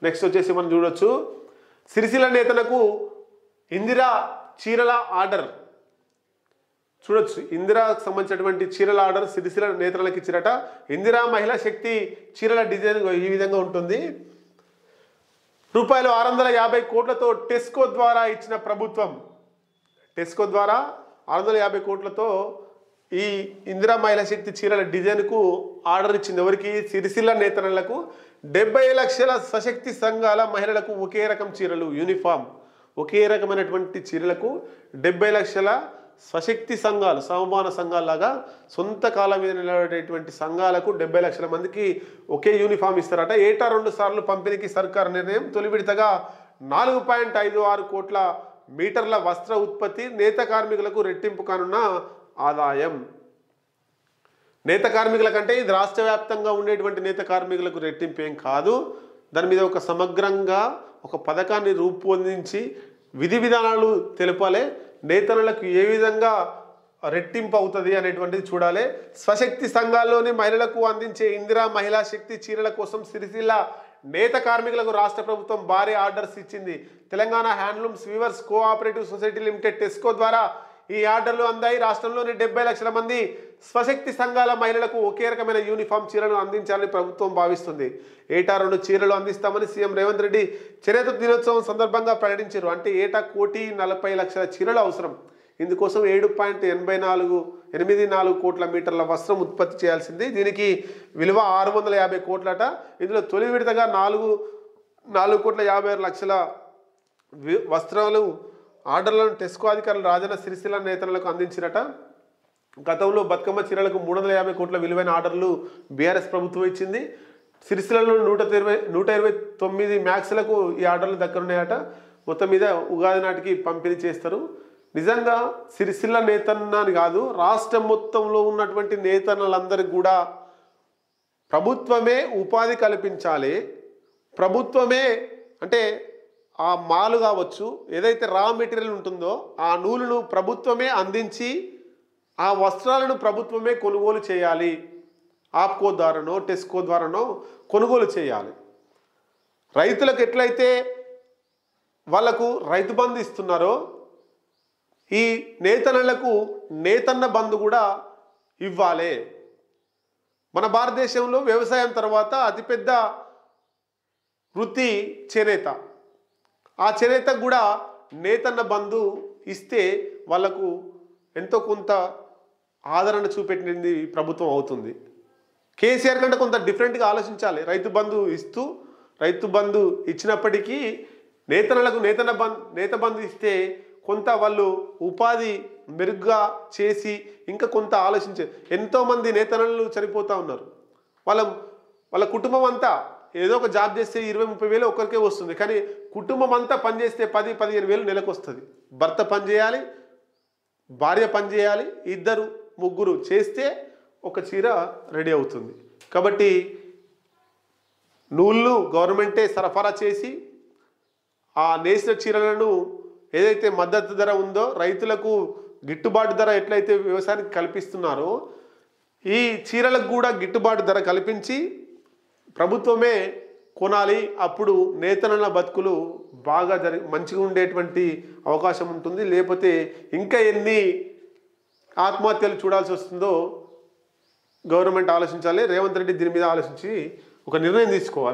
Next వచ్చేసి మనం చూడొచ్చు సిరిసిల్ల నేతలకు ఇందిరా చీరల ఆర్డర్. చూడొచ్చు ఇందిరాకు సంబంధించినటువంటి చీరల ఆర్డర్ సిరిసిల్ల నేతలకు ఇచ్చిరట. ఇందిరా మహిళా శక్తి చీరల డిజైన్ ఈ విధంగా ఉంటుంది. రూపాయలు 650 కోట్లతో టెస్కో ద్వారా ఇచ్చిన ప్రభుత్వం. టెస్కో ద్వారా 650 కోట్లతో ఈ ఇందిరా మహిళా శక్తి చీరల డిజైన్కు ఆర్డర్ ఇచ్చింది. ఎవరికి? సిరిసిల్ల నేతలకు. 70 లక్షల సశక్తి సంఘాల మహిళలకు ఒకే రకం చీరలు, యూనిఫామ్, ఒకే రకమైనటువంటి చీరలకు 70 లక్షల స్వశక్తి సంఘాలు, సమమాన సంఘాలలాగా సొంత కాలం మీద నిలబడేటువంటి సంఘాలకు 70 లక్షల మందికి ఒకే యూనిఫామ్ ఇస్తారట. ఏటా 2 సార్లు పంపిణీకి సర్కార్ నిర్ణయం. తొలి విడతగా 4.56 కోట్ల మీటర్ల వస్త్ర ఉత్పత్తి. నేత కార్మికులకు రెట్టింపు కానున్న ఆదాయం. నేత కార్మికుల కంటే ఇది రాష్ట్ర వ్యాప్తంగా ఉండేటువంటి నేత కార్మికులకు రెట్టింపు ఏం కాదు. దాని మీద ఒక సమగ్రంగా ఒక పథకాన్ని రూపొందించి విధి విధానాలు తెలపాలి. నేతలకు ఏ విధంగా రెట్టింపు అవుతుంది అనేటువంటిది చూడాలి. స్వశక్తి సంఘాల్లోని మహిళలకు అందించే ఇందిరా మహిళా శక్తి చీరల కోసం సిరిసిల్ల నేత కార్మికులకు రాష్ట్ర ప్రభుత్వం భారీ ఆర్డర్స్ ఇచ్చింది. Telangana handlooms weavers cooperative society limited TESCO ద్వారా ఈ ఆర్డర్లు అందాయి. రాష్ట్రంలోని 70 లక్షల మంది స్వశక్తి సంఘాల మహిళలకు ఒకే రకమైన యూనిఫామ్ చీరలను అందించాలని ప్రభుత్వం భావిస్తుంది. ఏటా 2 చీరలు అందిస్తామని సీఎం రేవంత్ రెడ్డి చేనేత దినోత్సవం సందర్భంగా ప్రకటించారు. అంటే ఏటా 1,40,00,000 చీరలు అవసరం. ఇందుకోసం 7.84 కోట్ల మీటర్ల వస్త్రం ఉత్పత్తి చేయాల్సింది. దీనికి విలువ 650 కోట్లట. ఇందులో తొలి విడతగా 4,56,00,000 వస్త్రాలు ఆర్డర్లను టెస్కో అధికారులు రాజన్న సిరిసిల్ల నేతలకు అందించినట. గతంలో బతుకమ్మ చీరలకు 350 కోట్ల విలువైన ఆర్డర్లు బీఆర్ఎస్ ప్రభుత్వం ఇచ్చింది. సిరిసిల్లలో 129 మ్యాక్స్లకు ఈ ఆర్డర్లు దక్కనున్నాయట. మొత్తం మీద ఉగాది నాటికి పంపిణీ చేస్తారు. నిజంగా సిరిసిల్ల నేతన్నని కాదు, రాష్ట్రం మొత్తంలో ఉన్నటువంటి నేతన్నలందరికీ కూడా ప్రభుత్వమే ఉపాధి కల్పించాలి. ప్రభుత్వమే అంటే ఆ మాలు కావచ్చు, ఏదైతే రా మెటీరియల్ ఉంటుందో ఆ నూలును ప్రభుత్వమే అందించి ఆ వస్త్రాలను ప్రభుత్వమే కొనుగోలు చేయాలి. ఆప్కో ద్వారానో టెస్కో ద్వారానో కొనుగోలు చేయాలి. రైతులకు ఎట్లయితే వాళ్లకు రైతు బంధు ఇస్తున్నారో ఈ నేతన్నలకు నేతన్న బంధు కూడా ఇవ్వాలి. మన భారతదేశంలో వ్యవసాయం తర్వాత అతిపెద్ద వృత్తి చేనేత. ఆ చేనేతకు కూడా నేతన్న బంధు ఇస్తే వాళ్ళకు ఎంతో కొంత ఆదరణ చూపెట్టింది ప్రభుత్వం అవుతుంది. కేసీఆర్ కంటే కొంత డిఫరెంట్గా ఆలోచించాలి. రైతు బంధు ఇస్తూ రైతు బంధు ఇచ్చినప్పటికీ నేతన్నలకు నేత బంధు ఇస్తే కొంత వాళ్ళు ఉపాధి మెరుగ్గా చేసి ఇంకా కొంత ఆలోచించే. ఎంతోమంది నేతన్నలు చనిపోతూ ఉన్నారు. వాళ్ళ కుటుంబం అంతా ఏదో ఒక జాబ్ చేస్తే 20-30 వేలు ఒకరికే వస్తుంది. కానీ కుటుంబం అంతా పనిచేస్తే 10-15 వేలు నెలకు వస్తుంది. భర్త పనిచేయాలి, భార్య పనిచేయాలి, 2-3 చేస్తే ఒక చీర రెడీ అవుతుంది. కాబట్టి నూళ్ళు గవర్నమెంటే సరఫరా చేసి ఆ నేసిన చీరలను ఏదైతే మద్దతు ధర ఉందో రైతులకు గిట్టుబాటు ధర ఎట్లయితే వ్యవసాయానికి కల్పిస్తున్నారో ఈ చీరలకు కూడా గిట్టుబాటు ధర కల్పించి ప్రభుత్వమే కొనాలి. అప్పుడు నేతన్నల బతుకులు బాగా మంచిగా ఉండేటువంటి అవకాశం ఉంటుంది. లేకపోతే ఇంకా ఎన్ని ఆత్మహత్యలు చూడాల్సి వస్తుందో గవర్నమెంట్ ఆలోచించాలి. రేవంత్ రెడ్డి దీని మీద ఆలోచించి ఒక నిర్ణయం తీసుకోవాలి.